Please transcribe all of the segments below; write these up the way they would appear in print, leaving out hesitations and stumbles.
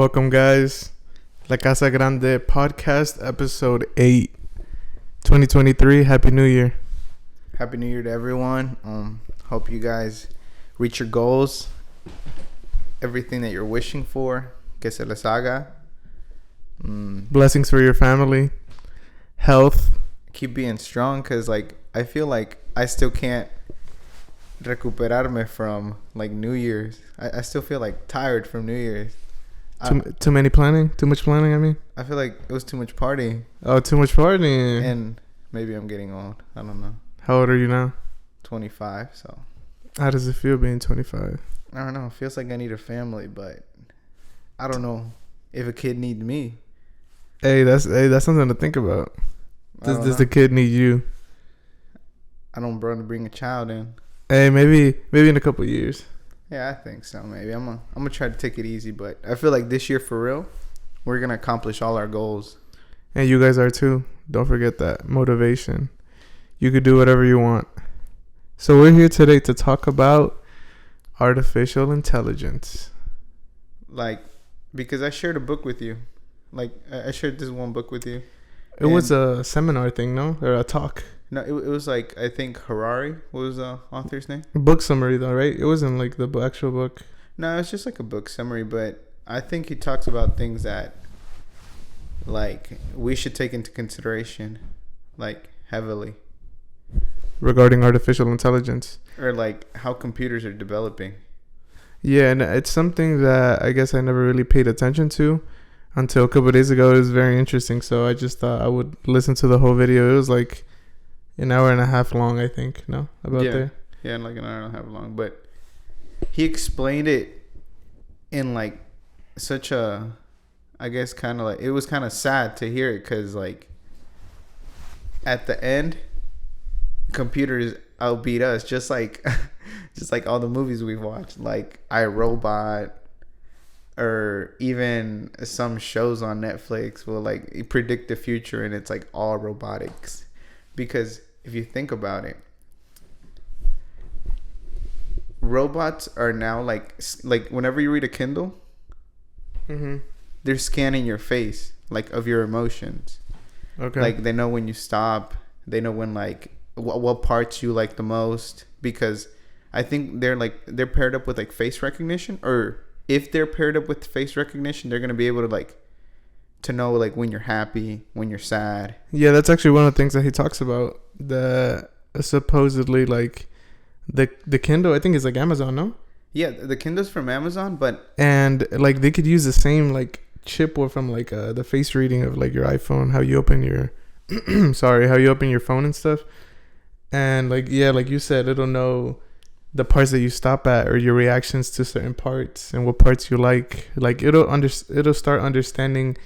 Welcome, guys. La Casa Grande Podcast, episode 8, 2023. Happy New Year. Happy New Year to everyone. Hope you guys reach your goals. Everything that you're wishing for. Que se les haga. Blessings for your family. Health. Keep being strong because, I feel like I still can't recuperarme from, New Year's. I still feel, tired from New Year's. Too many planning? Too much planning, I mean? I feel like it was too much partying. Oh, too much partying. And maybe I'm getting old. I don't know. How old are you now? 25, so. How does it feel being 25? I don't know. It feels like I need a family, but I don't know if a kid needs me. Hey, that's something to think about. Does the kid need you? I don't want to bring a child in. Hey, maybe in a couple of years. Yeah, I think so. Maybe I'm gonna try to take it easy, but I feel like this year, for real, we're gonna accomplish all our goals. And you guys are too. Don't forget that motivation. You could do whatever you want. So we're here today to talk about artificial intelligence. Because I shared a book with you. I shared this one book with you. It was a seminar thing, no? Or a talk? No, it was I think Harari was the author's name. Book summary though, right? It wasn't like the actual book. No, it's just like a book summary, but I think he talks about things that we should take into consideration, heavily. Regarding artificial intelligence. Or how computers are developing. Yeah, and it's something that I guess I never really paid attention to until a couple of days ago. It was very interesting, so I just thought I would listen to the whole video. It was like an hour and a half long, I think. No, about there. Yeah, an hour and a half long. But he explained it in such a, I guess, kind of it was kind of sad to hear it because at the end, computers outbeat us, just like all the movies we've watched, like iRobot, or even some shows on Netflix will predict the future, and it's all robotics. Because if you think about it, robots are now whenever you read a Kindle, they're scanning your face, of your emotions. Okay. They know when you stop. They know when what parts you like the most, because I think they're paired up with face recognition, or if they're paired up with face recognition, they're gonna be able to know when you're happy, when you're sad. Yeah, that's actually one of the things that he talks about. The supposedly the Kindle, I think, is Amazon, no? Yeah, the Kindle's from Amazon, and they could use the same chip or from the face reading of your iPhone, how you open your how you open your phone and stuff. And like you said, it'll know the parts that you stop at or your reactions to certain parts and what parts you like. It'll start understanding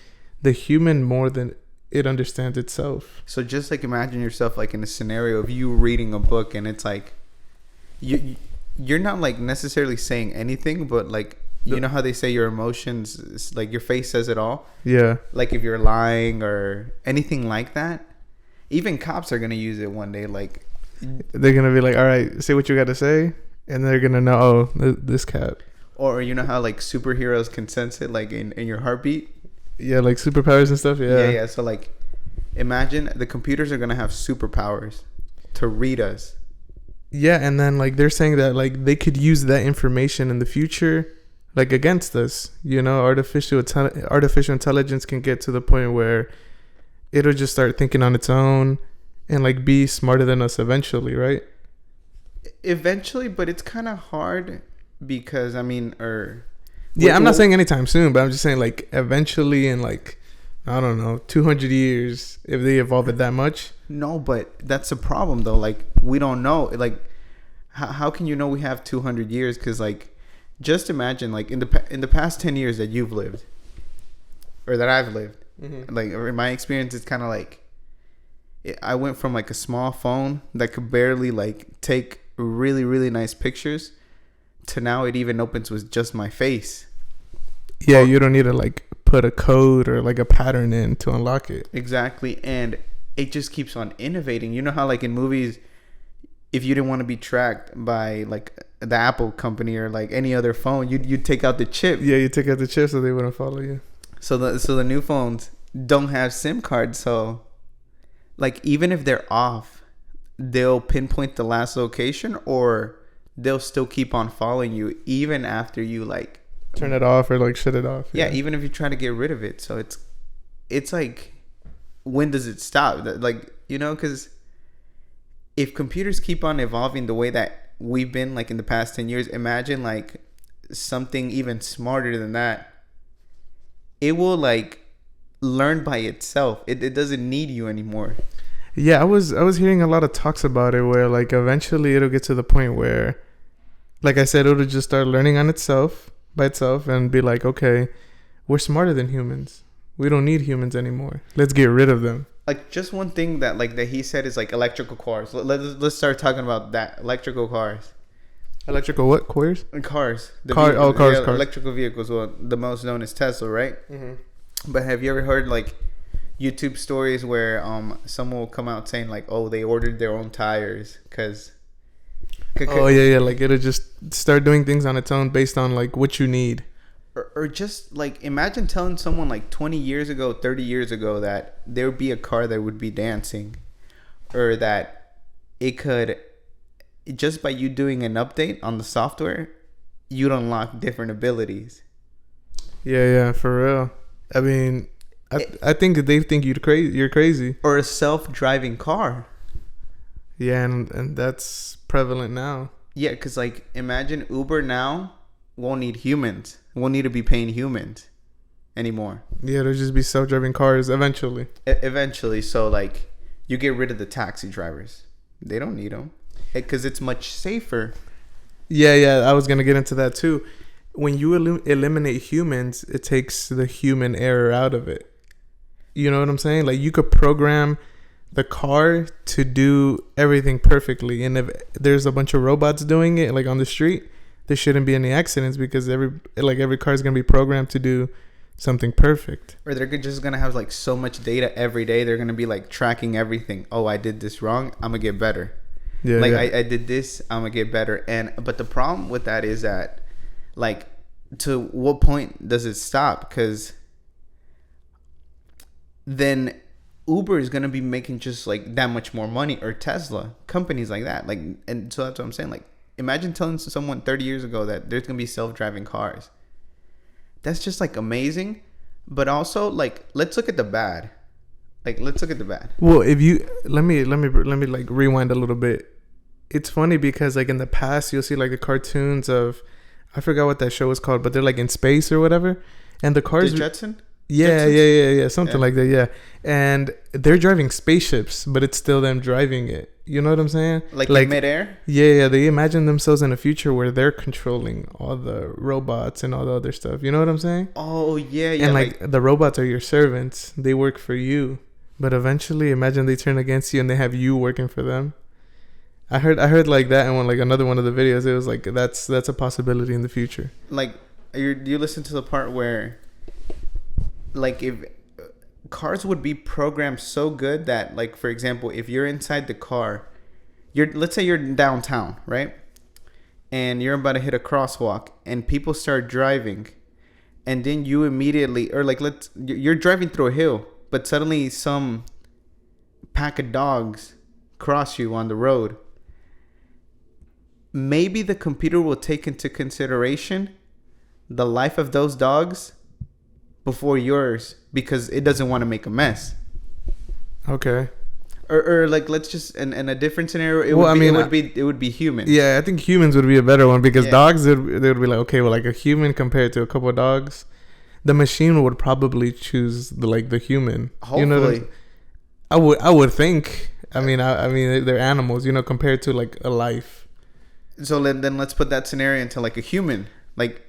the human more than it understands itself. So just imagine yourself in a scenario of you reading a book, and it's you're not necessarily saying anything, but you know how they say your emotions, your face says it all? Yeah. If you're lying or anything like that. Even cops are going to use it one day. They're going to be all right, say what you got to say. And they're going to know, this cat. Or you know how superheroes can sense it in your heartbeat? Yeah, superpowers and stuff. Yeah. Yeah. So imagine the computers are going to have superpowers to read us. Yeah. And then they're saying that they could use that information in the future against us. Artificial intelligence can get to the point where it'll just start thinking on its own and be smarter than us eventually, right? Eventually, but it's kind of hard because I'm not saying anytime soon, but I'm just saying eventually in I don't know, 200 years, if they evolve it that much. No, but that's a problem though. We don't know. How can you know we have 200 years? Because just imagine in the past 10 years that you've lived, or that I've lived. Mm-hmm. In my experience, it's kind of I went from a small phone that could barely take really, really nice pictures to now it even opens with just my face. Yeah, you don't need to put a code or a pattern in to unlock it. Exactly. And it just keeps on innovating. You know how in movies, if you didn't want to be tracked by the Apple company or like any other phone, you'd take out the chip. Yeah, you take out the chip so they wouldn't follow you. So the new phones don't have SIM cards, so like even if they're off, they'll pinpoint the last location, or they'll still keep on following you even after you like turn it off or like shut it off. Yeah, even if you try to get rid of it. So it's like, when does it stop? Like, you know, because if computers keep on evolving the way that we've been like in the past 10 years, imagine like something even smarter than that. It will like learn by itself. It doesn't need you anymore. Yeah, I was hearing a lot of talks about it where like eventually it'll get to the point where, like I said, it'll just start learning on itself by itself and be like, okay, we're smarter than humans. We don't need humans anymore. Let's get rid of them. Like just one thing that like that he said is like electrical cars. Let's start talking about that. Electrical cars. Electrical what? Cars? Cars. Cars. Electrical vehicles. Well, the most known is Tesla, right? Mm-hmm. But have you ever heard like YouTube stories where someone will come out saying like, oh, they ordered their own tires because. Oh yeah, like it'll just start doing things on its own based on like what you need. Or just like imagine telling someone like 20 years ago, 30 years ago that there would be a car that would be dancing, or that it could, just by you doing an update on the software, you'd unlock different abilities. Yeah, for real. I mean, I think they think you're crazy. Or a self-driving car. Yeah, and that's prevalent now. Yeah, because like imagine Uber now won't need humans. Won't need to be paying humans anymore. Yeah, there'll just be self-driving cars eventually. Eventually, so like you get rid of the taxi drivers. They don't need them because it's much safer. Yeah, I was gonna get into that too. When you eliminate humans, it takes the human error out of it. You know what I'm saying? Like you could program the car to do everything perfectly, and if there's a bunch of robots doing it, like on the street, there shouldn't be any accidents because every car is gonna be programmed to do something perfect. Or they're just gonna have like so much data every day. They're gonna be like tracking everything. Oh, I did this wrong. I'm gonna get better. Yeah, like yeah. I did this. I'm gonna get better. But the problem with that is that, like, to what point does it stop? Because then Uber is gonna be making just like that much more money, or Tesla, companies like that. Like, and so that's what I'm saying. Like, imagine telling someone 30 years ago that there's gonna be self-driving cars. That's just like amazing, but also like let's look at the bad. Well, if you let me like rewind a little bit. It's funny because like in the past you'll see like the cartoons of, I forgot what that show was called, but they're like in space or whatever, and the cars. The Jetson? Yeah, something like that. Yeah, and they're driving spaceships, but it's still them driving it. You know what I'm saying? Like in midair? Yeah. They imagine themselves in a future where they're controlling all the robots and all the other stuff. You know what I'm saying? Oh, yeah. And like the robots are your servants. They work for you. But eventually, imagine they turn against you and they have you working for them. I heard like that in another one of the videos. It was like that's a possibility in the future. Like, you listen to the part where, like, if cars would be programmed so good that, like, for example, if you're inside the car, let's say you're downtown, right? And you're about to hit a crosswalk and people start driving, and then you immediately, or like you're driving through a hill, but suddenly some pack of dogs cross you on the road. Maybe the computer will take into consideration the life of those dogs before yours, because it doesn't want to make a mess. Okay. Or like, let's just in a different scenario, it would be human. Yeah, I think humans would be a better one, because dogs they would be like, okay, well, like a human compared to a couple of dogs, the machine would probably choose the human. Hopefully. You know, I would think. I mean they're animals, you know, compared to like a life. So then let's put that scenario into like a human. Like,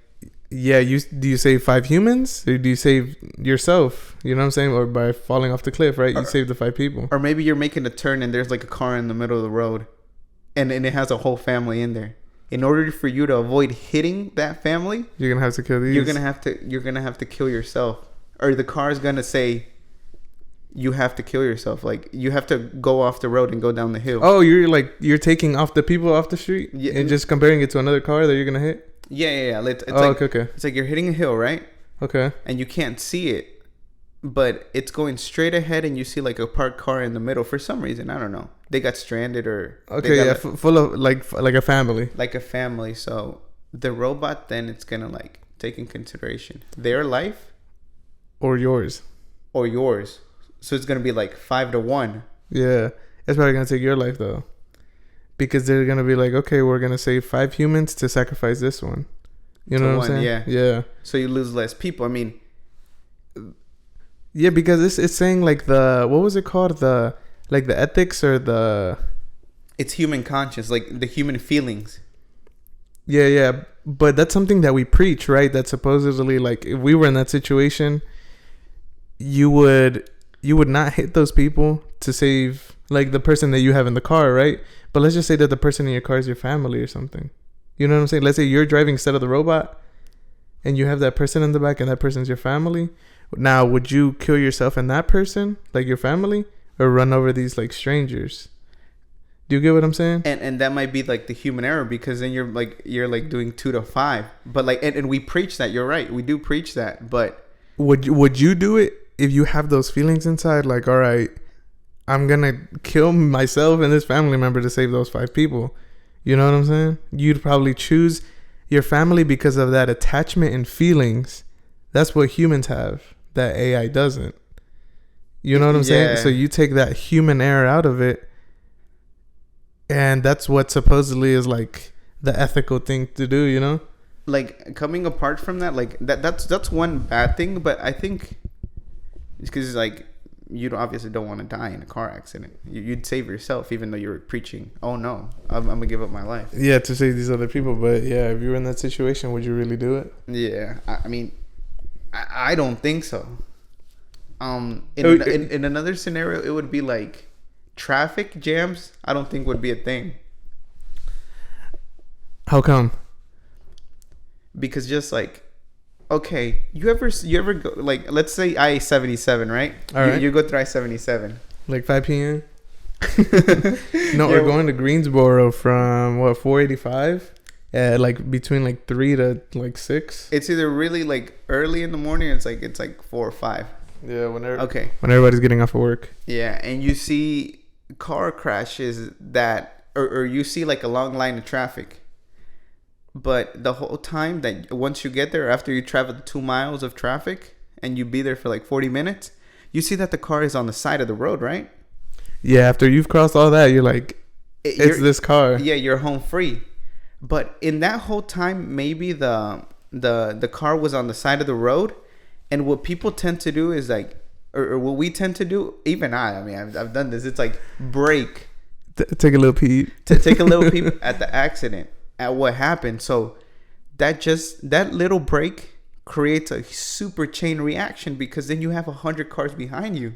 yeah, do you save 5 humans, or do you save yourself? You know what I'm saying? Or by falling off the cliff, right? You save the 5 people. Or maybe you're making a turn and there's like a car in the middle of the road, and it has a whole family in there. In order for you to avoid hitting that family, you're gonna have to kill these. You're gonna have to kill yourself, or the car is gonna say, you have to kill yourself. Like, you have to go off the road and go down the hill. Oh, you're taking off the people off the street and just comparing it to another car that you're gonna hit. Yeah. It's okay. It's like you're hitting a hill, right? Okay. And you can't see it, but it's going straight ahead, and you see like a parked car in the middle for some reason. I don't know. They got stranded or full of like a family. Like a family. So the robot, then it's gonna like take in consideration their life or yours. So it's gonna be like 5-1. Yeah, it's probably gonna take your life though, because they're gonna be like, okay, we're gonna save 5 humans to sacrifice this one. You know what I'm saying? Yeah. So you lose less people. I mean, yeah, because it's saying like what was it called? The ethics or the. It's human conscience, like the human feelings. Yeah, but that's something that we preach, right? That supposedly, like, if we were in that situation, you would not hit those people to save like the person that you have in the car, right? But let's just say that the person in your car is your family or something. You know what I'm saying? Let's say you're driving instead of the robot and you have that person in the back and that person's your family. Now, would you kill yourself and that person, like your family, or run over these like strangers? Do you get what I'm saying? And that might be like the human error, because then you're like doing 2 to 5. But like, and we preach that. You're right. We do preach that. But would you do it if you have those feelings inside? Like, all right, I'm gonna kill myself and this family member to save those 5 people. You know what I'm saying? You'd probably choose your family because of that attachment and feelings. That's what humans have that AI doesn't. You know what I'm saying? So you take that human error out of it, and that's what supposedly is like the ethical thing to do, you know? Like, coming apart from that, like that's one bad thing, but I think it's because like you obviously don't want to die in a car accident. You'd save yourself, even though you're preaching, oh no, I'm gonna give up my life. Yeah, to save these other people. But yeah, if you were in that situation, would you really do it? Yeah, I mean, I don't think so. In another scenario, it would be like traffic jams. I don't think would be a thing. How come? Because just like, okay, you ever go, like, let's say I-77, right? All right. You go through I-77. Like 5 p.m.? No, we're going to Greensboro from, 485? Yeah, like between like 3 to like 6. It's either really like early in the morning, or it's like 4 or 5. Yeah, when everybody's getting off of work. Yeah, and you see car crashes that, or you see like a long line of traffic. But the whole time that once you get there, after you travel the 2 miles of traffic and you be there for like 40 minutes, you see that the car is on the side of the road, right? Yeah, after you've crossed all that, you're like, it's this car. Yeah, you're home free. But in that whole time, maybe the car was on the side of the road, and what people tend to do is like, or what we tend to do, even I mean, I've done this. It's like brake. Take a little peep. Take a little peep at the accident, at what happened. So that little break creates a super chain reaction, because then you have 100 cars behind you.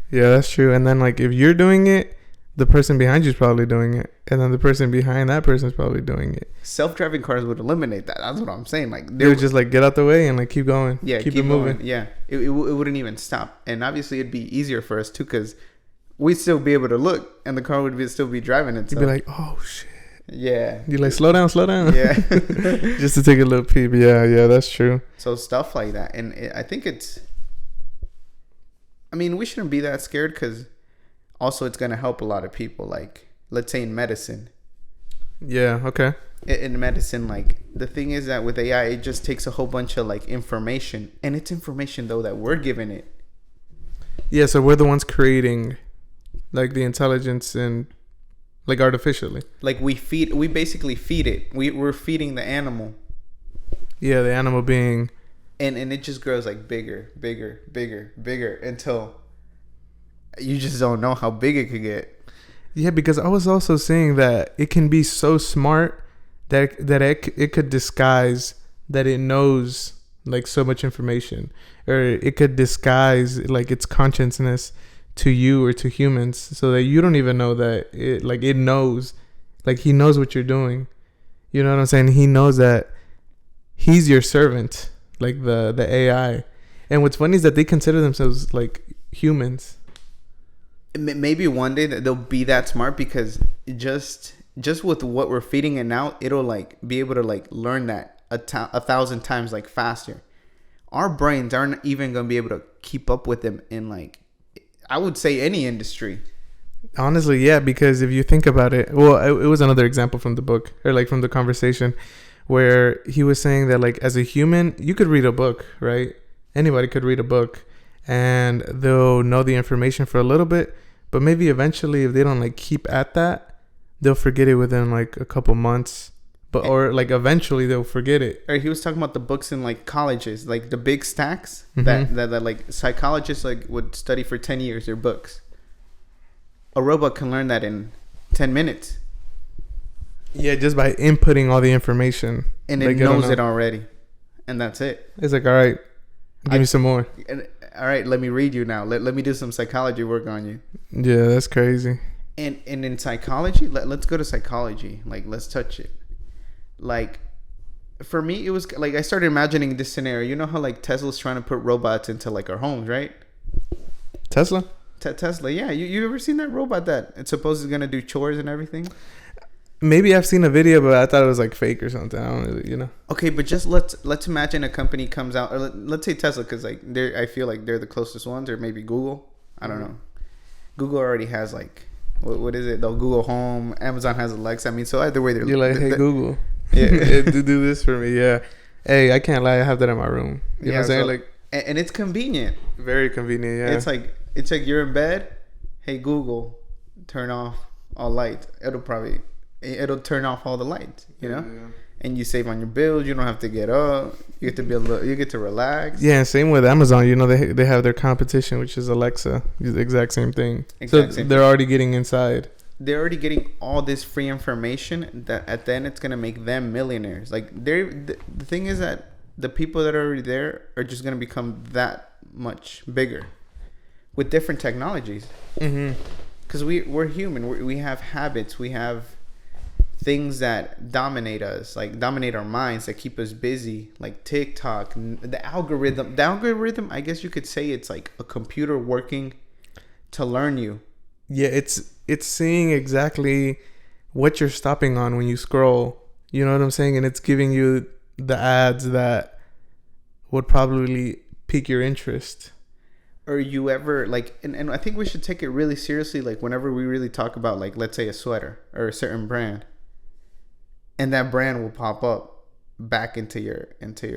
Yeah, that's true. And then like if you're doing it, the person behind you is probably doing it, and then the person behind that person is probably doing it. Self-driving cars would eliminate that. That's what I'm saying. Like, they would just like get out the way and like keep going. Yeah, keep it moving. Going. Yeah, it wouldn't even stop. And obviously, it'd be easier for us too, because we'd still be able to look, and the car would still be driving itself. You'd be like, oh shit. Yeah. You're like, slow down. Yeah. Just to take a little peep. Yeah, that's true. So stuff like that, and I think I mean, we shouldn't be that scared, because also it's gonna help a lot of people. Like, let's say in medicine. Yeah. Okay. In medicine, like, the thing is that with AI, it just takes a whole bunch of like information, and it's information though that we're giving it. Yeah, so we're the ones creating like the intelligence, and like artificially. Like we basically feed it. We're feeding the animal. Yeah, the animal being. And it just grows like bigger until you just don't know how big it could get. Yeah, because I was also saying that it can be so smart that it could disguise that it knows like so much information, or it could disguise like its consciousness to you or to humans, so that you don't even know that it knows, like he knows what you're doing. You know what I'm saying? He knows that he's your servant, like the AI. And what's funny is that they consider themselves like humans. maybe one day that they'll be that smart, because just with what we're feeding it now, it'll like be able to like learn that 1,000 times like faster. Our brains aren't even gonna be able to keep up with them in, like, I would say, any industry. Honestly, yeah, because if you think about it, well, it was another example from the book, or like from the conversation, where he was saying that like as a human, you could read a book, right? Anybody could read a book, and they'll know the information for a little bit, but maybe eventually, if they don't like keep at that, they'll forget it within like a couple months. But or like eventually they'll forget it. Or he was talking about the books in like colleges, like the big stacks Mm-hmm. that like psychologists like would study for 10 years, their books. A robot can learn that in 10 minutes. Yeah, just by inputting all the information. And like, it knows it already. And that's it. It's like, all right, give me some more. And, all right, let me read you now. Let me do some psychology work on you. Yeah, that's crazy. And in psychology, let's go to psychology. Like, let's touch it. Like, for me, it was like I started imagining this scenario. You know how like Tesla's trying to put robots into like our homes, right? Tesla? Tesla, yeah. You ever seen that robot that it's supposed to gonna do chores and everything? Maybe I've seen a video, but I thought it was like fake or something. I don't really, you know. Okay, but just let's imagine a company comes out, or let's say Tesla, because like I feel like they're the closest ones, or maybe Google. I don't know. Google already has like what is it? The Google Home. Amazon has Alexa. I mean, so either way, You're like, hey Google, yeah, do this for me. Yeah. Hey, I can't lie. I have that in my room. You know what I'm saying? So, like, and it's convenient. very convenient. Yeah. It's like you're in bed. Hey Google, turn off all lights. It'll turn off all the lights. You know. Yeah. And you save on your bills. You don't have to get up. You get to you get to relax. Yeah, same with Amazon. You know, they have their competition, which is Alexa. It's the exact same thing. They're already getting inside. They're already getting all this free information that at the end it's gonna make them millionaires. Like the thing is that the people that are already there are just gonna become that much bigger with different technologies. Because we're human. We have habits. We have things that dominate us, like dominate our minds, that keep us busy, like TikTok, the algorithm. I guess you could say it's like a computer working to learn you. Yeah, it's seeing exactly what you're stopping on when you scroll. You know what I'm saying? And it's giving you the ads that would probably pique your interest. Or you ever like, and I think we should take it really seriously, like whenever we really talk about, like, let's say a sweater or a certain brand, and that brand will pop up back into your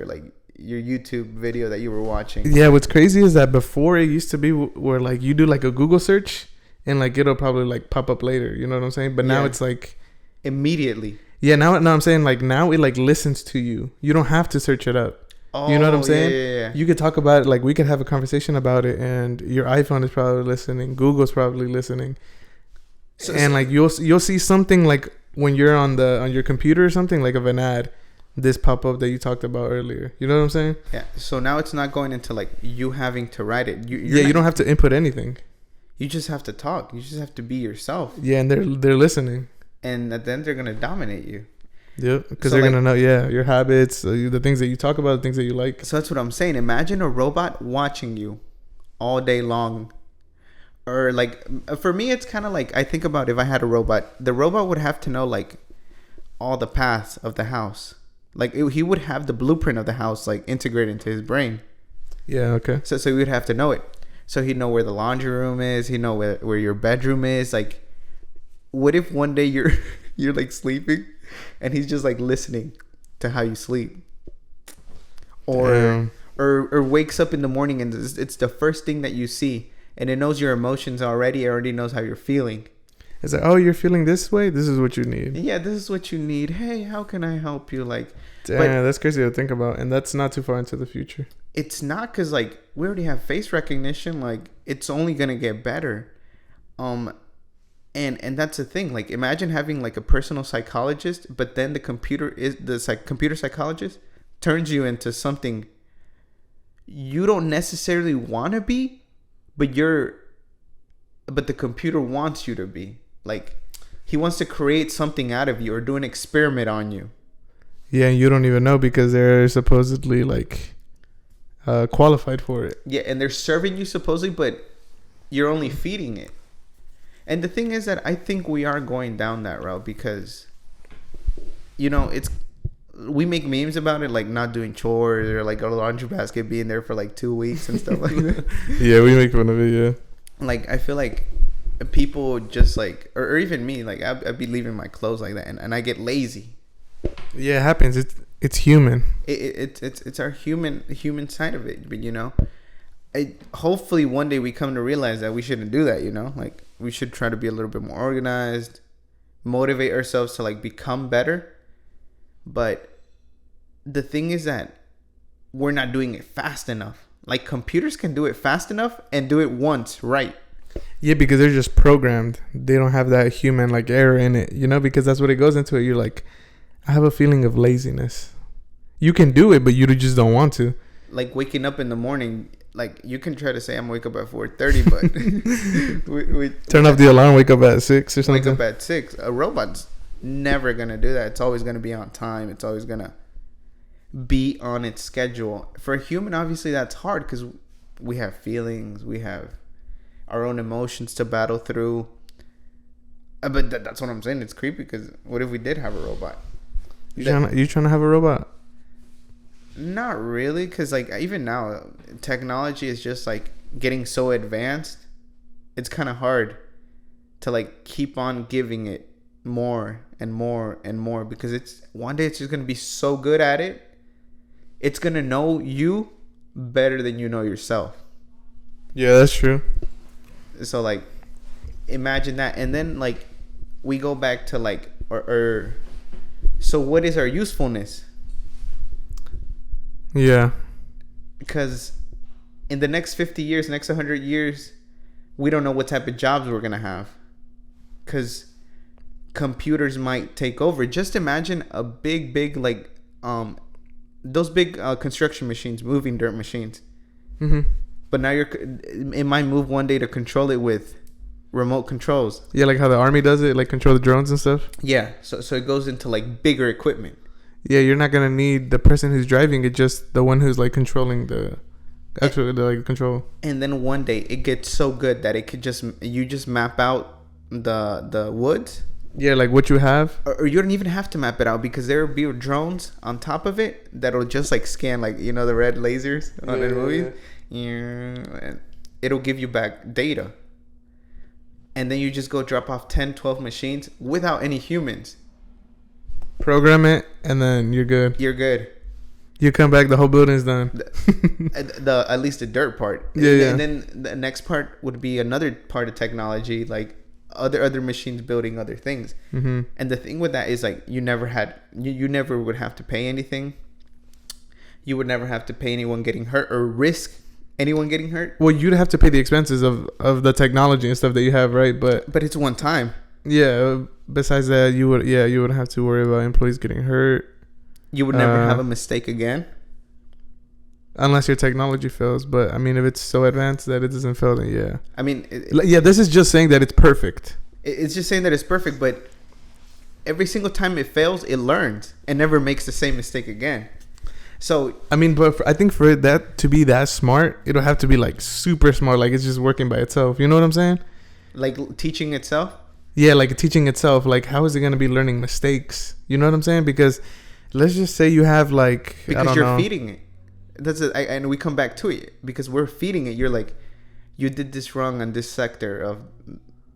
like your YouTube video that you were watching. Yeah, what's crazy is that before it used to be where like you do like a Google search and like it'll probably like pop up later. You know what I'm saying? But now it's like immediately. Yeah, now I'm saying like now it like listens to you. You don't have to search it up. You know what I'm saying? Yeah. You could talk about it, like we could have a conversation about it, and your iPhone is probably listening, Google's probably listening, and like you'll see something like when you're on your computer or something, like of an ad, this pop up that you talked about earlier. You know what I'm saying? Yeah. So now it's not going into like you having to write it. You don't have to input anything. You just have to talk. You just have to be yourself. Yeah, and they're listening. And then they're gonna dominate you. Yep, because they're gonna know, your habits, the things that you talk about, the things that you like. So that's what I'm saying. Imagine a robot watching you all day long. Or like, for me, it's kind of like, I think about if I had a robot, the robot would have to know like all the paths of the house. Like he would have the blueprint of the house like integrated into his brain. Yeah, okay. So he would have to know it. So he'd know where the laundry room is. He'd know where your bedroom is. Like, what if one day you're like sleeping and he's just like listening to how you sleep, or wakes up in the morning and it's the first thing that you see, and it knows your emotions already. It already knows how you're feeling. It's like, oh, you're feeling this way? This is what you need. Yeah, this is what you need. Hey, how can I help you? Like, damn, that's crazy to think about, and that's not too far into the future. It's not, because like we already have face recognition. Like, it's only gonna get better. And that's the thing. Like, imagine having like a personal psychologist, but then the computer psychologist turns you into something you don't necessarily want to be, but the computer wants you to be. Like, he wants to create something out of you or do an experiment on you. Yeah, and you don't even know because they're supposedly like qualified for it. Yeah, and they're serving you supposedly, but you're only feeding it. And the thing is that I think we are going down that route because, we make memes about it, like not doing chores or like a laundry basket being there for like 2 weeks and stuff like that. Yeah, we make fun of it. Yeah. Like I feel like people just like, or even me, like I'd be leaving my clothes like that, and I get lazy. Yeah, it happens. It's human. It's our human side of it, but hopefully one day we come to realize that we shouldn't do that. Like we should try to be a little bit more organized, motivate ourselves to like become better. But the thing is that we're not doing it fast enough. Like computers can do it fast enough and do it once right. Yeah, because they're just programmed. They don't have that human like error in it, because that's what it goes into it. You're like, I have a feeling of laziness. You can do it, but you just don't want to. Like waking up in the morning, like you can try to say I'm wake up at 4:30, but we turn off the alarm, wake up at 6 or something. Wake up at 6. A robot's never gonna do that. It's always gonna be on time. It's always gonna be on its schedule. For a human, obviously that's hard because we have feelings, we have our own emotions to battle through. But that's what I'm saying. It's creepy because what if we did have a robot? You trying to have a robot? Not really, because like even now, technology is just like getting so advanced. It's kind of hard to like keep on giving it more and more and more because it's one day it's just gonna be so good at it. It's gonna know you better than you know yourself. Yeah, that's true. So like, imagine that, and then like we go back to like, or so what is our usefulness? Yeah. Because in the next 50 years, next 100 years, we don't know what type of jobs we're gonna have. Because computers might take over. Just imagine a big like those big construction machines, moving dirt machines. Mm-hmm. But now it might move one day to control it with remote controls. Yeah, like how the army does it, like control the drones and stuff. Yeah, so it goes into like bigger equipment. Yeah, you're not gonna need the person who's driving it, just the one who's like controlling the control. And then one day it gets so good that it could you just map out the woods. Yeah, like what you have. Or you don't even have to map it out because there will be drones on top of it that'll just like scan, like the red lasers on the movies. Yeah. It'll give you back data. And then you just go drop off 10, 12 machines without any humans. Program it, and then you're good. You're good. You come back, the whole building's done. the at least the dirt part. Yeah. And then the next part would be another part of technology, like other machines building other things. Mm-hmm. And the thing with that is like you never would have to pay anything. You would never have to pay anyone getting hurt or risk anyone getting hurt. Well, you'd have to pay the expenses of the technology and stuff that you have, right? But it's one time. Yeah. Besides that, you would have to worry about employees getting hurt. You would never have a mistake again. Unless your technology fails. But I mean, if it's so advanced that it doesn't fail, then yeah. I mean, this is just saying that it's perfect. It's just saying that it's perfect, but every single time it fails, it learns and never makes the same mistake again. So I mean, but I think for that to be that smart, it'll have to be like super smart, like it's just working by itself. You know what I'm saying? Like teaching itself. Yeah, like teaching itself. Like, how is it going to be learning mistakes? You know what I'm saying? Because let's just say you have like because you're feeding it. That's it, and we come back to it because we're feeding it. You're like, you did this wrong on this sector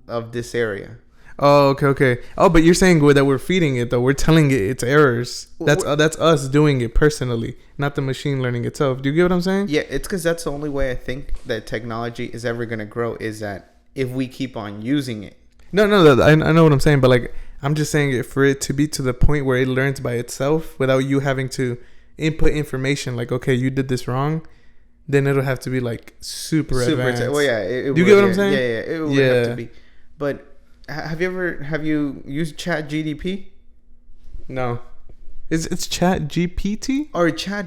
of this area. Oh, okay. Oh, but you're saying that we're feeding it though. We're telling it its errors. That's us doing it personally, not the machine learning itself. Do you get what I'm saying? Yeah, it's because that's the only way I think that technology is ever going to grow is that if we keep on using it. No, I know what I'm saying, but like I'm just saying it for it to be to the point where it learns by itself without you having to input information. Like, okay, you did this wrong, then it'll have to be like super advanced. Well, yeah, do you get what I'm saying? Yeah, it would have to be. But have you used Chat GDP? No, it's Chat GPT or Chat?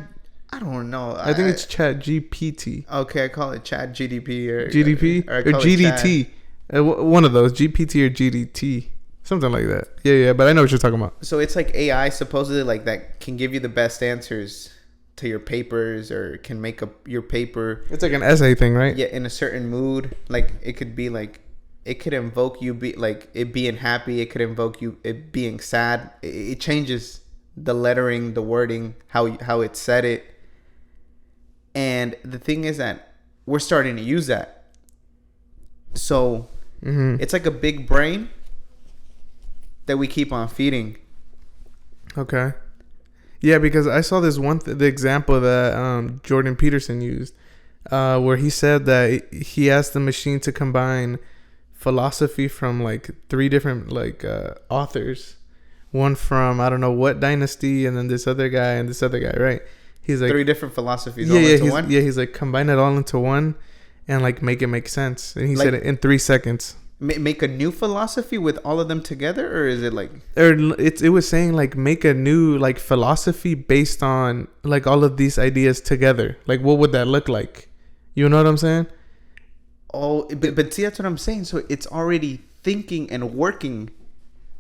I don't know. I think it's Chat GPT. Okay, I call it Chat GDP or GDP or GDT. One of those, GPT or GDT, something like that. Yeah, but I know what you're talking about. So it's like AI supposedly like that can give you the best answers to your papers or can make up your paper. It's like an essay thing, right? Yeah, in a certain mood. Like it could be like it could invoke you be like it being happy. It could invoke you it being sad. It changes the lettering, the wording, how it said it. And the thing is that we're starting to use that. So it's like a big brain that we keep on feeding. Okay. Yeah, because I saw this the example that Jordan Peterson used, where he said that he asked the machine to combine philosophy from like 3 different like authors, one from I don't know what dynasty, and then this other guy and this other guy, right? He's like 3 different philosophies all into one. Yeah, he's like combine it all into one, and like make it make sense. And he like, said it in 3 seconds. Make a new philosophy with all of them together, or is it like? Or it was saying like make a new like philosophy based on like all of these ideas together. Like what would that look like? You know what I'm saying? Oh, but see, that's what I'm saying. So it's already thinking and working,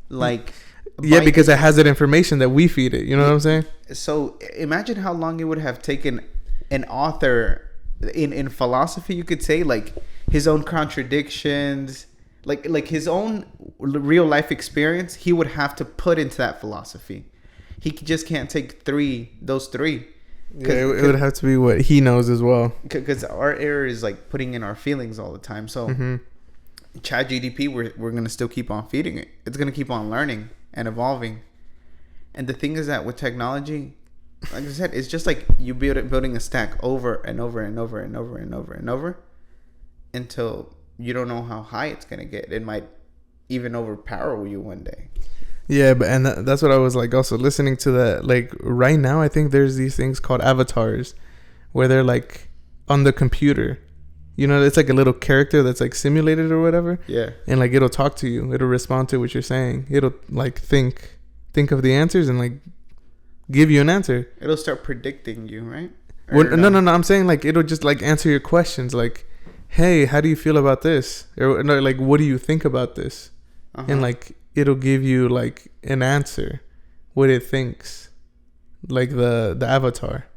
like. Yeah, because it has that information that we feed it. You know what I'm saying? So imagine how long it would have taken an author in philosophy. You could say like his own contradictions. Like his own real life experience, he would have to put into that philosophy. He just can't take those three. Yeah, it would have to be what he knows as well. Because our error is like putting in our feelings all the time. So ChatGPT, we're gonna still keep on feeding it. It's gonna keep on learning and evolving. And the thing is that with technology, like I said, it's just like you building a stack over and over and over and over and over and over until you don't know how high it's gonna get. It might even overpower you one day. Yeah, but that's what I was like also listening to that. Like right now, I think there's these things called avatars, where they're like on the computer. You know, it's like a little character that's like simulated or whatever. Yeah. And like it'll talk to you. It'll respond to what you're saying. It'll like think of the answers and like give you an answer. It'll start predicting you, right? No. I'm saying like it'll just like answer your questions. Like, hey, how do you feel about this? Or no, like, what do you think about this? And like it'll give you like an answer, what it thinks, like the avatar.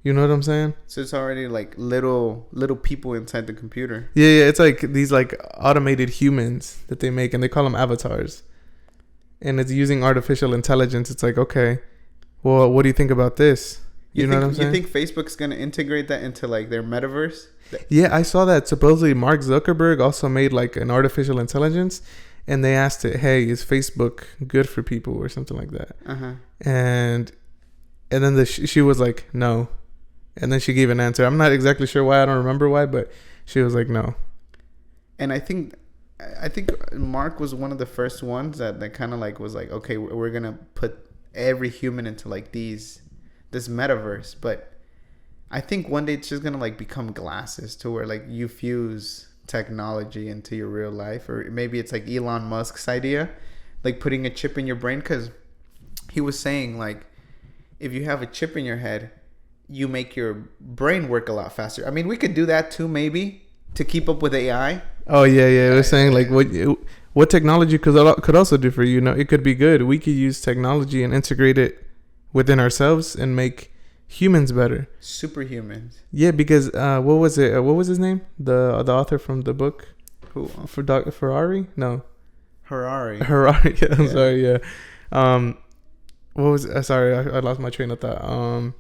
You know what I'm saying? So it's already like little people inside the computer. Yeah. It's like these like automated humans that they make, and they call them avatars. And it's using artificial intelligence. It's like, okay, well, what do you think about this? You know what I'm saying? You think Facebook's gonna integrate that into like their metaverse? Yeah, I saw that. Supposedly, Mark Zuckerberg also made like an artificial intelligence, and they asked it, "Hey, is Facebook good for people or something like that?" And then she was like, "No." And then she gave an answer. I'm not exactly sure why. I don't remember why, but she was like, no. And I think Mark was one of the first ones that kind of like was like, okay, we're going to put every human into like this metaverse. But I think one day it's just going to like become glasses to where like you fuse technology into your real life. Or maybe it's like Elon Musk's idea, like putting a chip in your brain. Because he was saying like, if you have a chip in your head, you make your brain work a lot faster. I mean, we could do that too, maybe, to keep up with AI. Oh yeah. It was saying like what technology could also do for you. You know, it could be good. We could use technology and integrate it within ourselves and make humans better. Superhumans. Yeah, because what was it? What was his name? The author from the book. Who? Ferrari? No. Harari. Yeah, I'm sorry. Yeah. What was? Sorry, I lost my train of thought.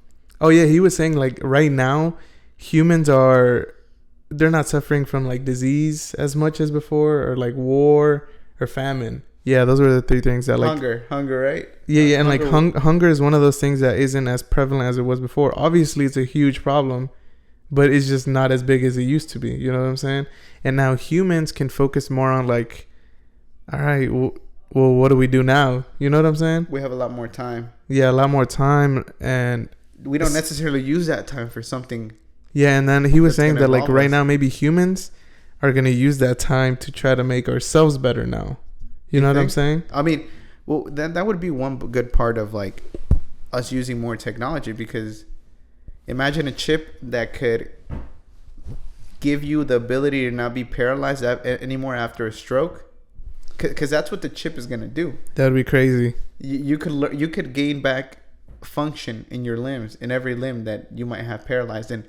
Oh yeah, he was saying like right now, humans they're not suffering from like disease as much as before, or like war or famine. Yeah, those were the 3 things that like hunger, right? Yeah, and like hunger is one of those things that isn't as prevalent as it was before. Obviously, it's a huge problem, but it's just not as big as it used to be. You know what I'm saying? And now humans can focus more on like, all right, well, what do we do now? You know what I'm saying? We have a lot more time. Yeah, a lot more time, and we don't necessarily use that time for something. Yeah, and then he was saying that like right now maybe humans are going to use that time to try to make ourselves better now. You know what I'm saying? I mean, well, that would be one good part of like us using more technology, because imagine a chip that could give you the ability to not be paralyzed anymore after a stroke, because that's what the chip is going to do. That would be crazy. You could gain back function in your limbs, in every limb that you might have paralyzed, and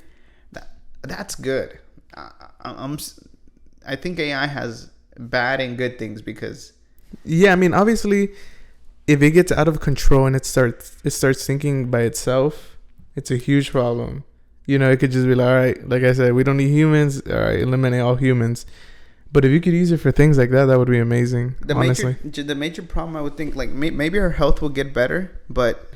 that's good. I think AI has bad and good things because Yeah, I mean, obviously, if it gets out of control and it starts thinking by itself, it's a huge problem. You know, it could just be like, all right, like I said, we don't need humans. All right, eliminate all humans. But if you could use it for things like that, that would be amazing. Honestly, the major problem I would think, like maybe our health will get better, but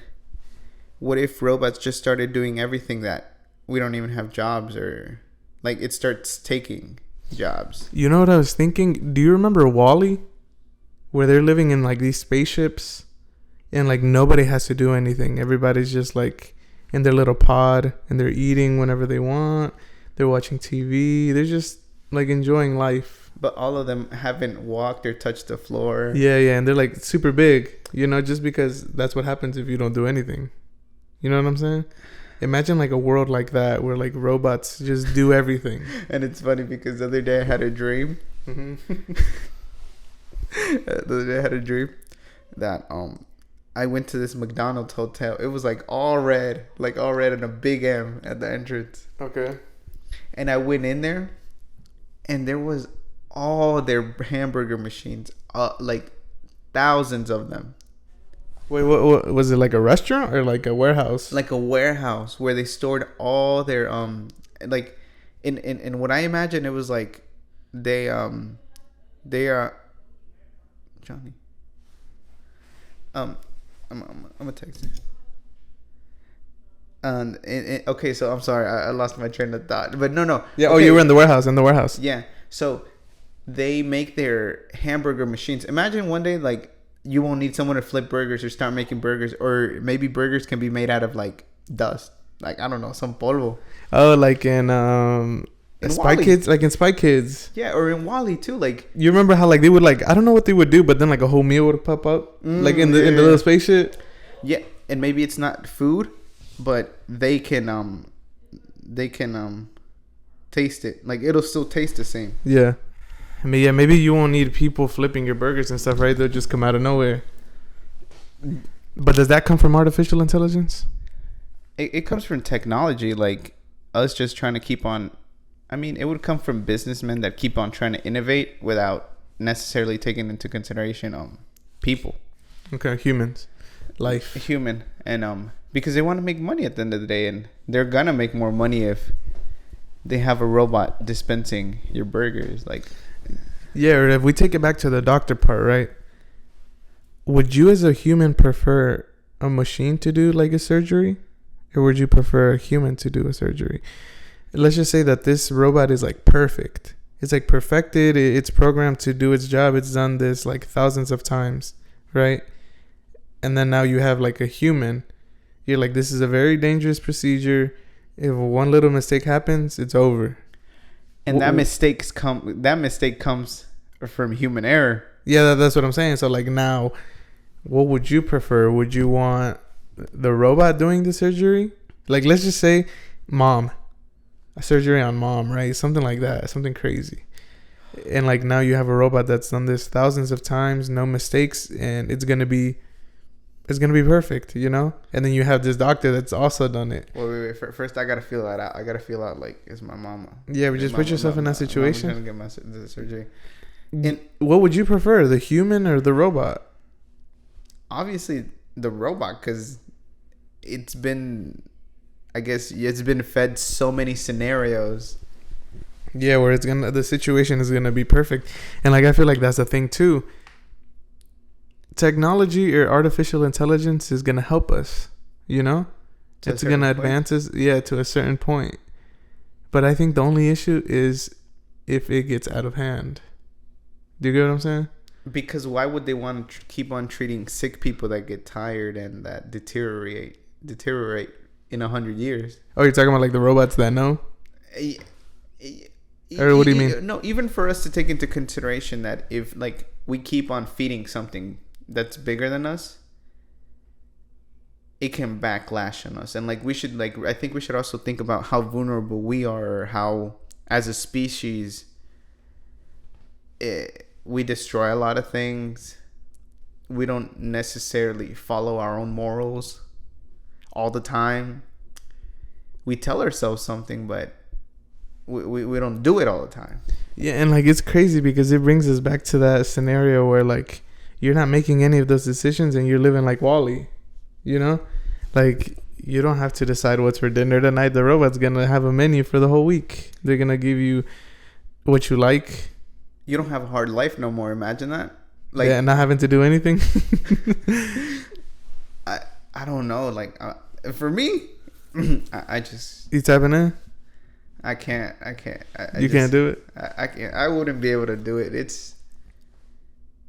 what if robots just started doing everything that we don't even have jobs, or like it starts taking jobs? you know what I was thinking? Do you remember Wall-E, where they're living in like these spaceships, and like nobody has to do anything. Everybody's just like in their little pod, and they're eating whenever they want. They're watching TV. They're just like enjoying life. But all of them haven't walked or touched the floor. Yeah, and they're like super big, you know, just because that's what happens if you don't do anything. You know what I'm saying? Imagine like a world like that where like robots just do everything. And it's funny because the other day I had a dream. Mm-hmm. The other day I had a dream that I went to this McDonald's hotel. It was like all red and a big M at the entrance. Okay. And I went in there, and there was all their hamburger machines, like thousands of them. Wait, what was it, like a restaurant or like a warehouse? Like a warehouse where they stored all their like in what I imagine it was like they are Johnny. I'm gonna text you. And okay, so I'm sorry, I lost my train of thought. But no. Yeah. Okay. Oh, you were in the warehouse. Yeah. So they make their hamburger machines. Imagine one day like you won't need someone to flip burgers or start making burgers, or maybe burgers can be made out of like dust, like I don't know, some polvo. Oh, like in Spy Wall-E. Kids, like in Spy Kids. Yeah, or in Wall-E too. Like You remember how like they would like, I don't know what they would do, but then like a whole meal would pop up, like in the little spaceship. Yeah, and maybe it's not food, but they can taste it. Like it'll still taste the same. Yeah. I mean, yeah, maybe you won't need people flipping your burgers and stuff, right? They'll just come out of nowhere. But does that come from artificial intelligence? It comes from technology, like us just trying to keep on. I mean, it would come from businessmen that keep on trying to innovate without necessarily taking into consideration people. Okay, humans, life, human, and because they want to make money at the end of the day, and they're gonna make more money if they have a robot dispensing your burgers, like. Yeah, or if we take it back to the doctor part, right? Would you as a human prefer a machine to do like a surgery? Or would you prefer a human to do a surgery? Let's just say that this robot is like perfect. It's like perfected. It's programmed to do its job. It's done this like thousands of times, right? And then now you have like a human. You're like, this is a very dangerous procedure. If one little mistake happens, it's over. And that mistake comes from human error. Yeah, that's what I'm saying. So like now, what would you prefer? Would you want the robot doing the surgery? Like let's just say a surgery on mom, right? Something like that, something crazy. And like now you have a robot that's done this thousands of times, no mistakes, and it's gonna be perfect, you know. And then you have this doctor that's also done it. Wait. First, I gotta feel that out. I gotta feel out like it's my mama. Yeah, but just put yourself in that situation. I'm gonna get the surgery. And what would you prefer, the human or the robot? Obviously, the robot, because it's been fed so many scenarios. Yeah, where the situation is gonna be perfect, and like I feel like that's the thing too. Technology or artificial intelligence is going to help us, you know? It's going to advance us, to a certain point. But I think the only issue is if it gets out of hand. Do you get what I'm saying? Because why would they want to keep on treating sick people that get tired and that deteriorate in 100 years? Oh, you're talking about like the robots that know? Or what do you mean? No, even for us to take into consideration that if like we keep on feeding something that's bigger than us, it can backlash on us. And like I think we should also think about how vulnerable we are, or how as a species we destroy a lot of things. We don't necessarily follow our own morals all the time. We tell ourselves something, but we don't do it all the time. Yeah, and like it's crazy because it brings us back to that scenario where like you're not making any of those decisions and you're living like Wall-E, you know? Like you don't have to decide what's for dinner tonight. The robot's gonna have a menu for the whole week. They're gonna give you what you like. You don't have a hard life no more. Imagine that. Like, yeah, not having to do anything. I don't know. Like for me, I just you tapping in? I can't. You can't do it. I can't. I wouldn't be able to do it. It's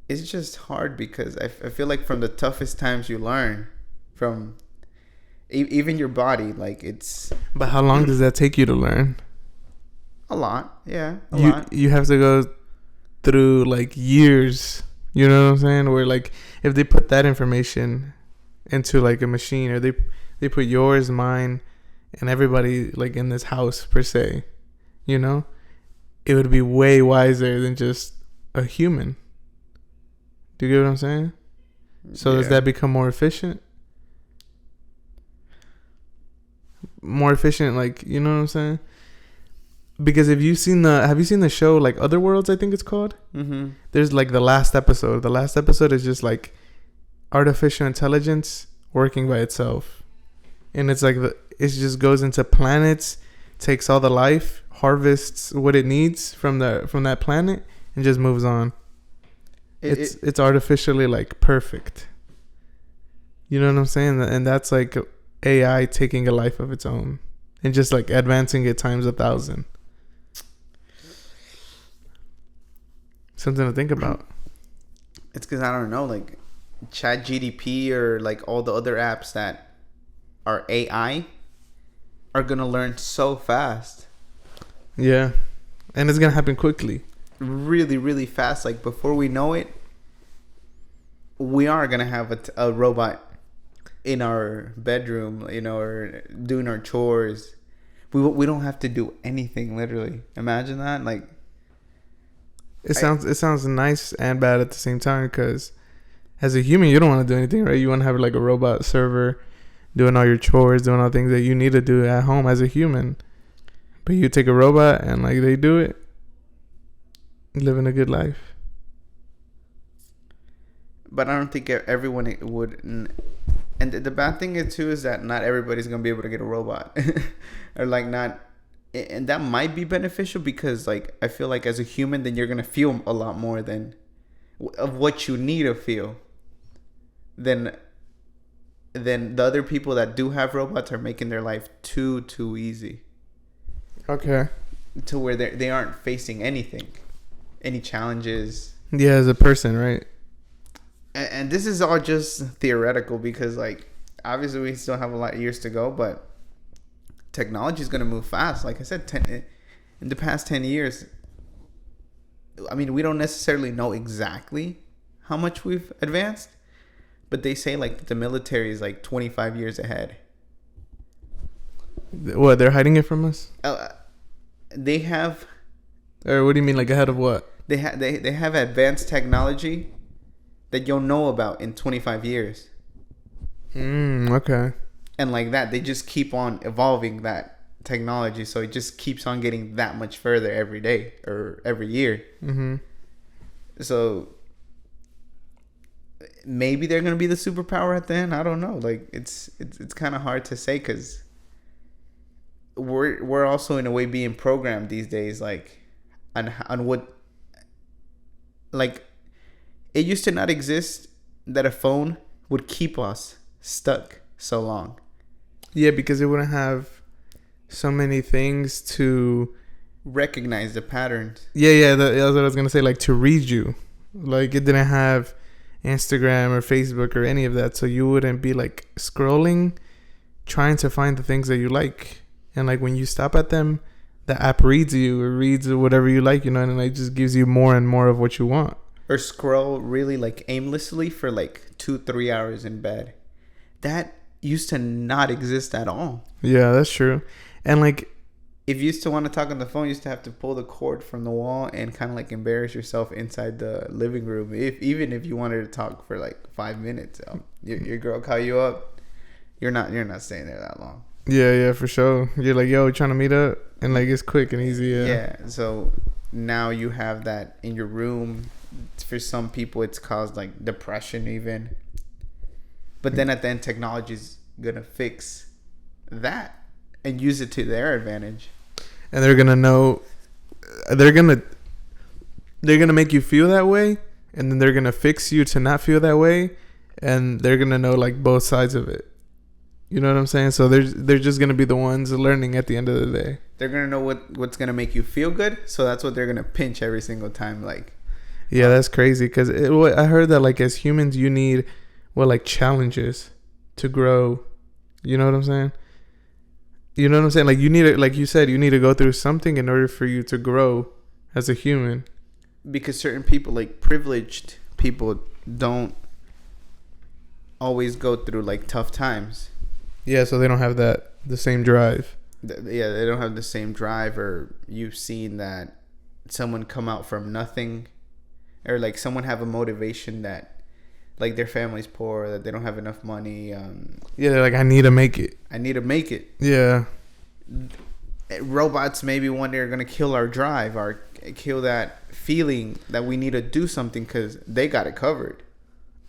just hard because I feel like from the toughest times you learn from even your body. Like it's. But how long does that take you to learn? A lot. Yeah. A lot. You have to go through like years. You know what I'm saying? Where like if they put that information into like a machine, or they put yours, mine, and everybody like in this house per se, you know, it would be way wiser than just a human. Do you get what I'm saying? So does that become more efficient? More efficient, like, you know what I'm saying? Because have you seen the show like Otherworlds, I think it's called? Mm-hmm. There's like the last episode. The last episode is just like artificial intelligence working by itself. And it's like it just goes into planets, takes all the life, harvests what it needs from that planet, and just moves on. It's artificially like perfect. You know what I'm saying? And that's like AI taking a life of its own and just like advancing it times 1,000. Something to think about. It's because I don't know, like ChatGPT or like all the other apps that are AI are gonna learn so fast. Yeah, and it's gonna happen quickly. Really, really fast. Like before we know it, we are gonna have a robot in our bedroom, you know, or doing our chores. We don't have to do anything, literally. Imagine that. Like it sounds nice and bad at the same time, because as a human you don't want to do anything, right? You want to have like a robot server doing all your chores, doing all the things that you need to do at home as a human. But you take a robot and like they do it, living a good life. But I don't think everyone would. And the bad thing is too is that not everybody's gonna be able to get a robot, or like not. And that might be beneficial because like I feel like as a human, then you're gonna feel a lot more than of what you need to feel. Then the other people that do have robots are making their life too easy. Okay. To where they aren't facing anything, any challenges. Yeah, as a person, right? And this is all just theoretical because like obviously we still have a lot of years to go, but technology is going to move fast. Like I said, in the past 10 years, I mean, we don't necessarily know exactly how much we've advanced, but they say like the military is like 25 years ahead. What, they're hiding it from us? They have. Or what do you mean, like ahead of what? They have advanced technology that you'll know about in 25 years. Okay. And like that, they just keep on evolving that technology, so it just keeps on getting that much further every day or every year. Mm-hmm. So maybe they're gonna be the superpower at the end. I don't know. Like it's kind of hard to say because we're also in a way being programmed these days, like on what, like it used to not exist that a phone would keep us stuck so long. Yeah, because it wouldn't have so many things to recognize the patterns. Yeah, that's what I was gonna say. Like to read you, like it didn't have Instagram or Facebook or any of that, so you wouldn't be like scrolling, trying to find the things that you like, and like when you stop at them, the app reads you or reads whatever you like, you know, and it just gives you more and more of what you want. Or scroll really like aimlessly for like 2-3 hours in bed. That used to not exist at all. Yeah, that's true. And like if you used to want to talk on the phone, you used to have to pull the cord from the wall and kind of like embarrass yourself inside the living room. Even if you wanted to talk for like 5 minutes, your girl call you up, you're not staying there that long. Yeah, for sure. You're like, yo, trying to meet up, and like it's quick and easy. Yeah. So now you have that in your room. For some people, it's caused like depression even. But then at the end, technology is gonna fix that and use it to their advantage. And they're gonna know. They're gonna make you feel that way, and then they're gonna fix you to not feel that way, and they're gonna know like both sides of it. You know what I'm saying? So they're just gonna be the ones learning at the end of the day. They're gonna know what's gonna make you feel good, so that's what they're gonna pinch every single time. Like, yeah, that's crazy. Cause I heard that like as humans, you need like challenges to grow. You know what I'm saying? You know what I'm saying? Like you need to, like you said, you need to go through something in order for you to grow as a human. Because certain people, like privileged people, don't always go through like tough times. Yeah, so they don't have the same drive. Yeah, they don't have the same drive. Or you've seen that someone come out from nothing, or like someone have a motivation that like their family's poor, that they don't have enough money. Yeah, they're like, I need to make it. Yeah. Robots maybe one day are gonna kill our drive, or kill that feeling that we need to do something because they got it covered.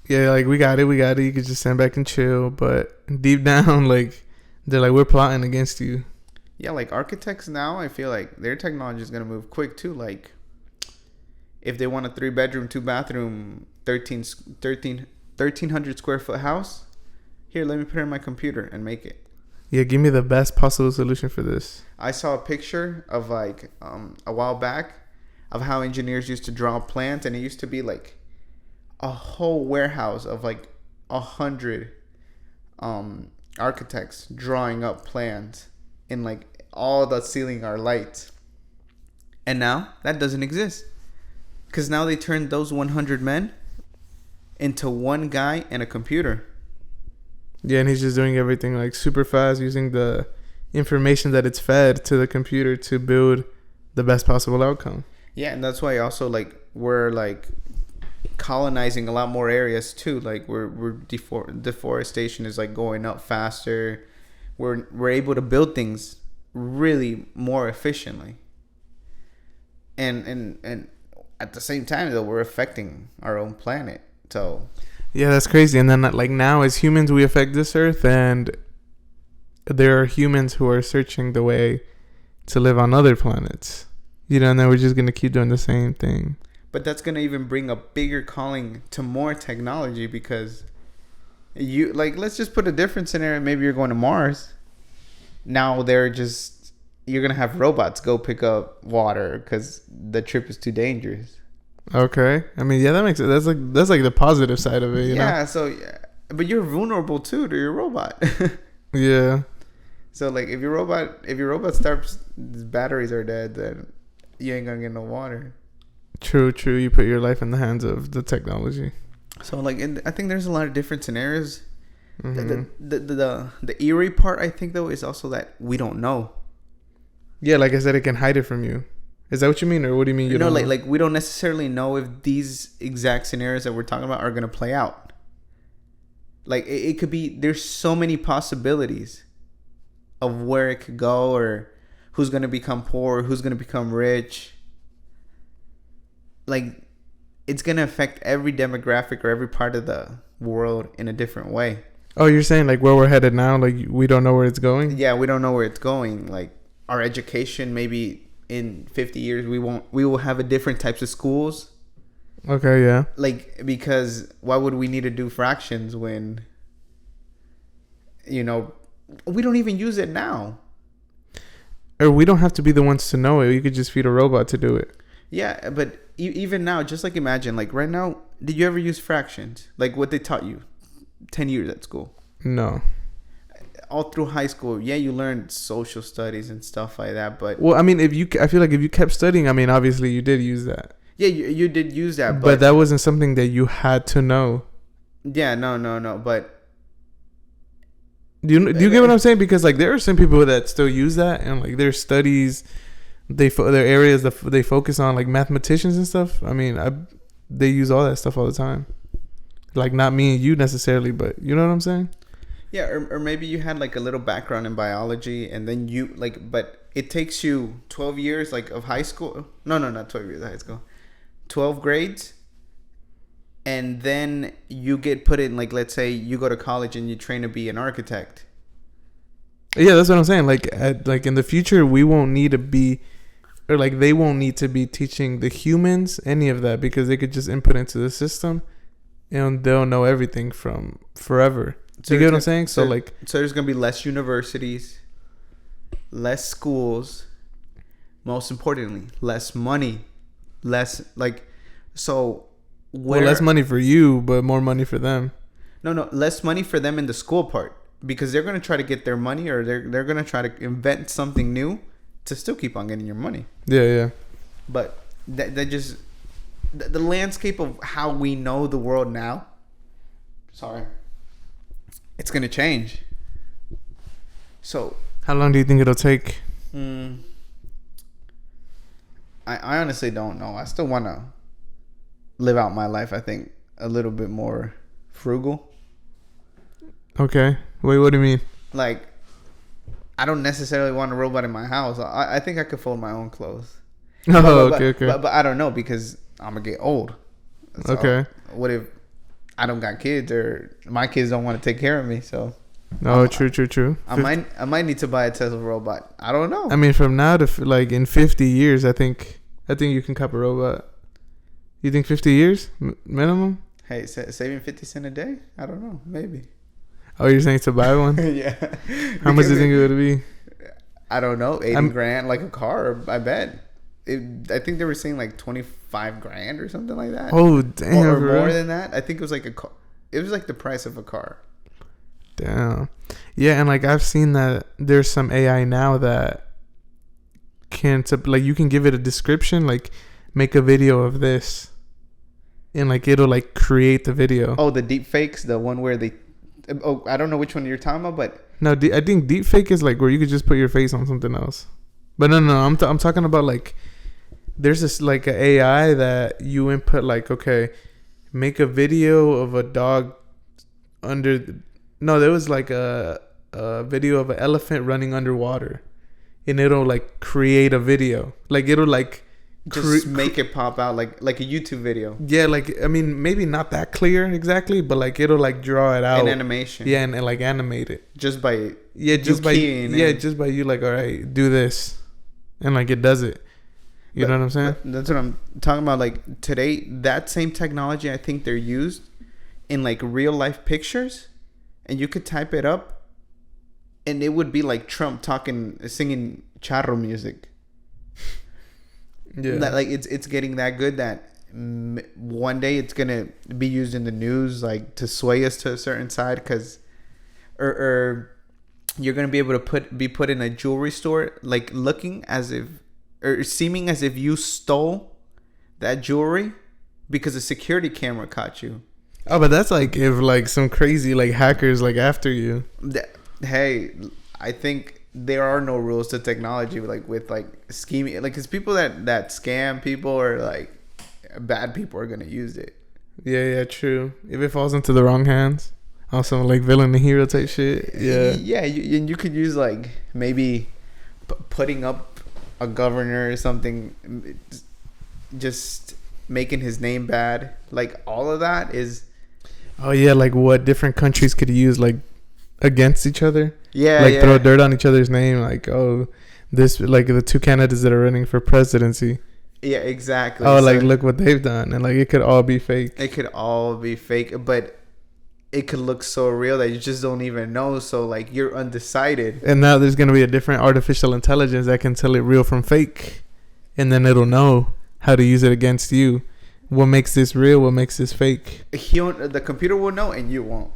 Yeah, like we got it. You could just stand back and chill, but deep down, like they're like, we're plotting against you. Yeah, like architects now, I feel like their technology is gonna move quick too. Like if they want a 3-bedroom, 2-bathroom, 1,300 square foot house, here, let me put it in my computer and make it. Yeah, give me the best possible solution for this. I saw a picture of like a while back of how engineers used to draw plans, and it used to be like a whole warehouse of like 100 architects drawing up plans, and like all the ceiling are lights. And now that doesn't exist, because now they turned those 100 men into one guy and a computer. Yeah, and he's just doing everything like super fast, using the information that it's fed to the computer to build the best possible outcome. Yeah, and that's why also like we're like colonizing a lot more areas too. Like deforestation is like going up faster. We're able to build things really more efficiently. And at the same time though, we're affecting our own planet. So yeah, that's crazy. And then like now as humans we affect this earth, and there are humans who are searching the way to live on other planets. You know, and then we're just gonna keep doing the same thing. But that's gonna even bring a bigger calling to more technology, because you like, let's just put a different scenario. Maybe you're going to Mars. Now you're gonna have robots go pick up water because the trip is too dangerous. Okay, I mean, yeah, that makes it. That's like the positive side of it. You know? So but you're vulnerable too to your robot. Yeah. So like if your robot starts, his batteries are dead, then you ain't gonna get no water. True. You put your life in the hands of the technology. So like, I think there's a lot of different scenarios. Mm-hmm. The eerie part, I think though, is also that we don't know. Yeah, like I said, it can hide it from you. Is that what you mean, or what do you mean? Like we don't necessarily know if these exact scenarios that we're talking about are gonna play out. Like it could be. There's so many possibilities of where it could go, or who's gonna become poor, who's gonna become rich. Like it's gonna affect every demographic or every part of the world in a different way. Oh, you're saying like where we're headed now? Like we don't know where it's going? Yeah, we don't know where it's going. Like our education, maybe in 50 years we will have a different types of schools. Okay, yeah. Like, because why would we need to do fractions when, you know, we don't even use it now? Or we don't have to be the ones to know it. You could just feed a robot to do it. Yeah, but even now, just like imagine, like right now, did you ever use fractions? Like what they taught you 10 years at school? No. All through high school, yeah, you learned social studies and stuff like that, but... Well, I mean, I feel like if you kept studying, I mean, obviously you did use that. Yeah, you did use that, but that wasn't something that you had to know. Yeah, no, but... Do you get what I'm saying? Because, like, there are some people that still use that, and, like, their studies, their areas that they focus on, like, mathematicians and stuff. I mean, they use all that stuff all the time. Like, not me and you necessarily, but you know what I'm saying? Yeah, or maybe you had like a little background in biology, and then you like, but it takes you 12 years like of high school. No, not 12 years of high school. 12 grades, and then you get put in, like, let's say you go to college and you train to be an architect. Yeah, that's what I'm saying. Like, like in the future, we won't need to be, or like they won't need to be teaching the humans any of that, because they could just input into the system, and they'll know everything from forever. So you get what I'm saying? So like, so there's gonna be less universities, less schools, most importantly, less money, less like, so well, less money for you, but more money for them. No, less money for them in the school part, because they're gonna try to get their money, or they're gonna try to invent something new to still keep on getting your money. Yeah. But that just the landscape of how we know the world now. Sorry. It's gonna change. So how long do you think it'll take? I honestly don't know. I still want to live out my life, I think, a little bit more frugal. Okay. Wait, what do you mean? Like, I don't necessarily want a robot in my house. I think I could fold my own clothes. Oh, okay. But I don't know, because I'm gonna get old. So okay. What if I don't got kids, or my kids don't want to take care of me? So. Oh, true. I might need to buy a Tesla robot. I don't know. I mean, from now to like in 50 years, I think you can cop a robot. You think 50 years minimum? Hey, saving 50 cents a day? I don't know. Maybe. Oh, you're saying to buy one? Yeah. How much do you think it would be? I don't know. 80 grand, like a car, I bet. I think they were saying like 25 grand or something like that. Oh, damn. Or more than that. I think it was like it was like the price of a car. Damn. Yeah, and like I've seen that there's some AI now that can, like, you can give it a description, like make a video of this, and like it'll like create the video. Oh, the deep fakes, the one where they, oh, I don't know which one you're talking about, but no, I think deep fake is like where you could just put your face on something else. But no, I'm talking about like there's this like an AI that you input, like, okay, make a video of a dog under. No, there was like a video of an elephant running underwater, and it'll like create a video. Like it'll like just make it pop out like a YouTube video. Yeah, like, I mean, maybe not that clear exactly, but like it'll like draw it out in animation. Yeah, and like animate it just by just by you like, all right, do this, and like it does it. You know what I'm saying? That's what I'm talking about. Like today, that same technology, I think they're used in like real life pictures. And you could type it up, and it would be like Trump singing charro music. Yeah, like it's getting that good that one day it's gonna be used in the news, like to sway us to a certain side, or you're gonna be able to be put in a jewelry store, like looking as if, or seeming as if you stole that jewelry because a security camera caught you. Oh, but that's like if like some crazy like hackers like after you. Hey, I think there are no rules to technology, like with like scheming, like, because people that scam people, or like bad people, are gonna use it. Yeah, true. If it falls into the wrong hands, also like villain and hero type shit. Yeah, you could use like maybe putting up a governor or something, just making his name bad. Like all of that is. Oh yeah, like what different countries could use like against each other. Yeah, like throw dirt on each other's name. Like, oh, this, like the two candidates that are running for presidency. Yeah, exactly. Oh, so, like look what they've done, and like it could all be fake. It could all be fake, but it could look so real that you just don't even know. So like you're undecided. And now there's gonna be a different artificial intelligence that can tell it real from fake, and then it'll know how to use it against you. What makes this real? What makes this fake? The computer will know, and you won't.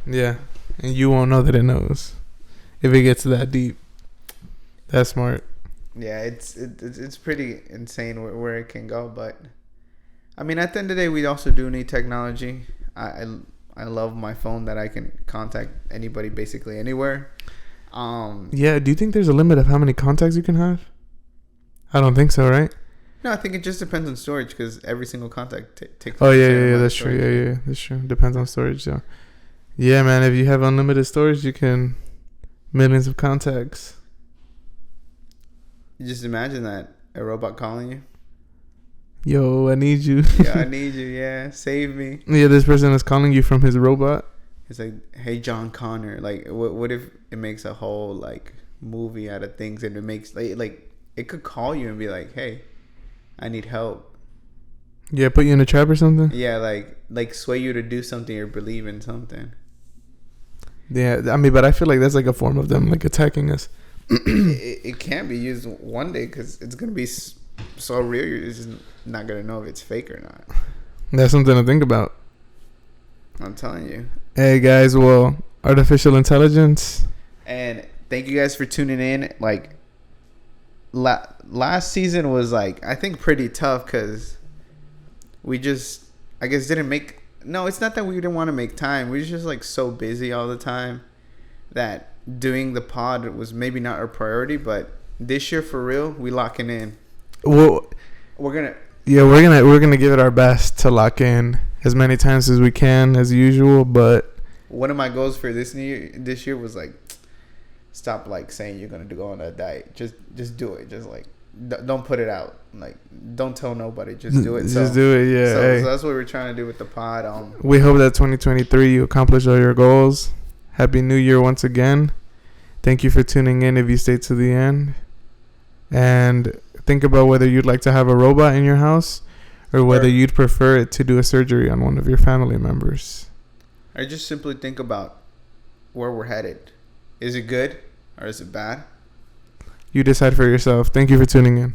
Yeah, and you won't know that it knows if it gets that deep. That's smart. Yeah, it's pretty insane where it can go. But I mean, at the end of the day, we also do need technology. I love my phone that I can contact anybody basically anywhere. Yeah. Do you think there's a limit of how many contacts you can have? I don't think so, right? No, I think it just depends on storage, because every single contact takes. Oh yeah, that's true. Yeah, that's true. Depends on storage, though. Yeah, man. If you have unlimited storage, you can millions of contacts. You just imagine that a robot calling you. Yo, I need you. Yeah, I need you. Yeah, save me. Yeah, this person is calling you from his robot. It's like, hey, John Connor. Like, what if it makes a whole like movie out of things, and it makes like it could call you and be like, hey, I need help. Yeah, put you in a trap or something. Yeah, like sway you to do something or believe in something. Yeah, I mean, but I feel like that's like a form of them like attacking us. It can't be used one day because it's gonna be so real. You're just not gonna know if it's fake or not. That's something to think about. I'm telling you. Hey guys, well, artificial intelligence. And thank you guys for tuning in. Like last season was like, I think, pretty tough because we just, I guess, didn't make. No, it's not that we didn't want to make time. We were just like so busy all the time that doing the pod was maybe not our priority. But this year, for real, we locking in. Well, we're gonna give it our best to lock in as many times as we can, as usual. But one of my goals for this year was like, stop like saying you're gonna go on a diet. Just do it. Just like don't put it out. Like don't tell nobody. Just do it. Just do it. Yeah. So that's what we're trying to do with the pod. We hope that 2023 you accomplish all your goals. Happy New Year once again. Thank you for tuning in. If you stayed to the end, and think about whether you'd like to have a robot in your house, or whether you'd prefer it to do a surgery on one of your family members. Or just simply think about where we're headed. Is it good or is it bad? You decide for yourself. Thank you for tuning in.